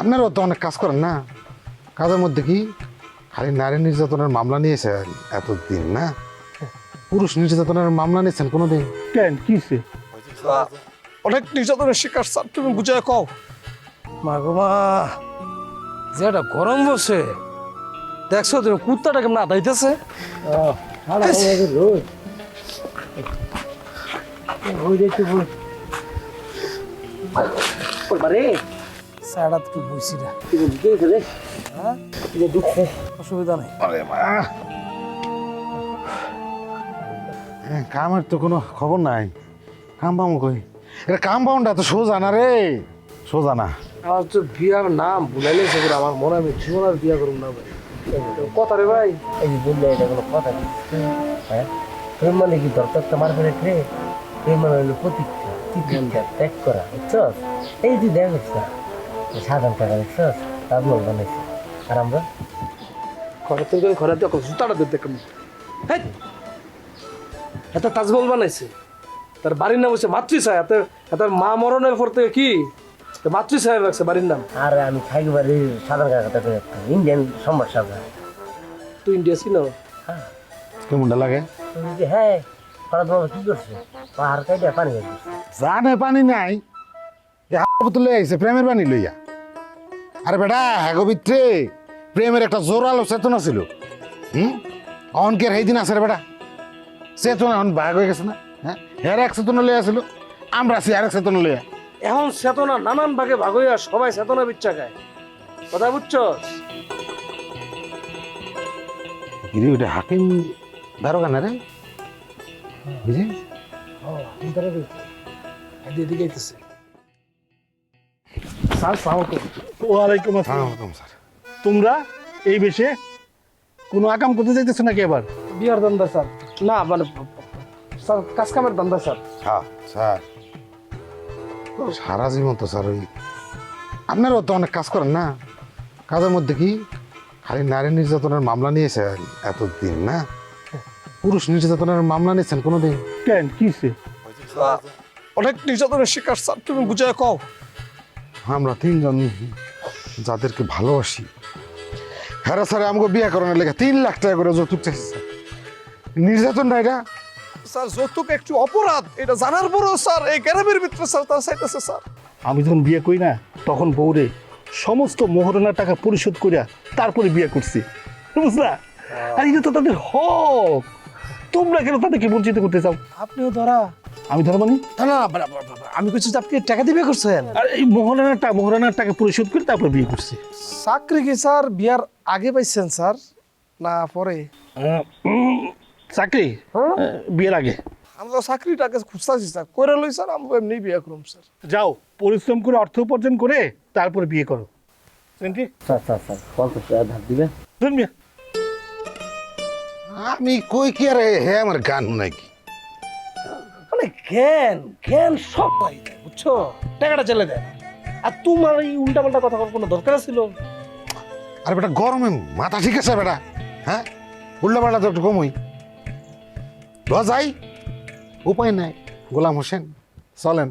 আপনারাও তো অনেক কাজ করেন না, কাজের মধ্যে কি খালি নারী নির্যাতনের মামলা নিয়েছেন এতদিন না? পুরুষ নির্যাতনের মামলা নিয়েছেন কোনোদিন? কেন কিসে? অনেক নির্যাতনের শিকার স্যার, তুমি বুঝায় কও। মা গো মা, যেটা গরম বসে দেখছো তুমি কুত্তাটা কেমন আদাইতেছে। স্যারটা একটু বুঝছি না, অসুবিধা নেই। কামের তো কোনো খবর নাই, কাম পাবো কই? এটা কাম পাউন্ডটা তো সোজা না রে, সোজা না। আমার তো বিয়ার নাম ভুলাইলে সেগুলো আমার মনে আমি জীবন আর বিয়া করুন না ভাই। কথা রে ভাই, এই যে বললে এটা কোনো কথা না। হ্যাঁ, প্রেম মানে কি দরকার তোমার করে রে? প্রেম মানে হলো প্রতীক্ষা, প্রতীক্ষা ত্যাগ করা, বুঝছস? এই যে দেখ সাধারণ টাকা দেখছস, তাজমহল বানাইছে। আর আমরা ঘরে তো ঘরে দেখো জুতাটা দিতে কেমন এত তাজমহল বানাইছে। তার বাড়ির নাম হচ্ছে মাতৃছায়া। তার মা মরণের পর থেকে কি মাতৃছায়া রাখছে বাড়ির নাম। আর আমি থাকবারে সাধারণ কাকাটা করে ইন্ডিয়ান সম্রাট সাজা। তুই ইন্ডিয়া ছিল? কেমনটা লাগে? তুমি যে হ্যাঁ, ফরাদ বাবা কি করছে? পাহাড় কাইটা পানি খাইছে। জানে পানি নাই, বোতল লই আইছে প্রেমের পানি লইয়া। আরে বেটা হ্যাগো ভিতরে প্রেমের একটা জোরালো চেতনা ছিল। অনকের সেই দিন আছে রে বেটা, চেতনা এখন ভাগ হয়ে গেছে না। হ্যাঁ, হের এক চেতনা লইয়া ছিল, আমরা আছি আরেক চেতনা লইয়া। এখন চেতনা নানান ভাগে ভাগ হইয়া সবাই চেতনা বিচ্ছা খায়, কথা বুঝছো? গিরি ওটা হাকিম দারোগা না রে, বুঝলি? এদিকে আইতেছে। স্যার সালাম আলাইকুম। ওয়ালাইকুম আসসালাম। স্যার, তোমরা এই বেশে কোনো আকাম করতে যাইতেছো নাকি এবার? বিয়ার দান্দা স্যার? না মানে স্যার কাজ কামের দান্দা স্যার। হ্যাঁ স্যার, সারা জীবন তো স্যার ওই আপনারাও তো অনেক কাজ করেন না, কাজের মধ্যে কি খালি নারী নির্যাতনের মামলা নিয়েছেন এতদিন না? পুরুষ নির্যাতনের মামলা নিয়েছেন কোনোদিন? কেন কিসে? অনেক নির্যাতনের শিকার স্যার, তুমি বুঝায় কও। আমরা তিনজন যাদেরকে ভালোবাসি, হ্যাঁ স্যার আমাকে বিয়ে করানোর লেগে 3 লাখ টাকা করে যৌতুক চাইছে স্যার। নির্যাতন না এটা? স্যার যৌতুক একটু অপরাধ, এটা জানার পরেও স্যার এই গ্রামের ভিতরে স্যার তার চাইতেছে স্যার। আমি যখন বিয়ে করি না তখন বউরে সমস্ত মোহরানার টাকা পরিশোধ করিয়া তারপরে বিয়ে করছি, বুঝলা? আর এটা তো তাদের হক, তোমরা কেন তাদেরকে বঞ্চিত করতে চাও? আপনিও ধরা? আমি ধর মানে না না আমি কিছু আপনি টাকা দিয়ে বিয়ে করছেন? আর এই মোহরানার টাকা পরিশোধ করে তারপরে বিয়ে করছি। চাকরি কি স্যার বিয়ার আগে পাইছেন স্যার না পরে? চাকরি বিয়ের আগে। আমরা চাকরিটাকে খুঁজতেছি স্যার, করে লই স্যার, আমরা এমনি বিয়ে করুম স্যার। যাও পরিশ্রম করে অর্থ উপার্জন করে তারপরে বিয়ে করো। স্যার স্যার স্যার 50 টাকা ধার দিবেন? ধর্মিয়া আমি কই কি আর হে আমার গান নাকি? মানে জ্ঞান সব পাই দেয়, বুঝছো? টাকাটা চলে দেয়। আর তোমার এই উল্টা পাল্টা কথা কোনো দরকার ছিল? আরে বেটা গরমে মাথা ঠিক আছে বেটা? হ্যাঁ, উল্টা পাল্টা তো একটু কমই যাই, উপায় নাই। গোলাম হোসেন চলেন।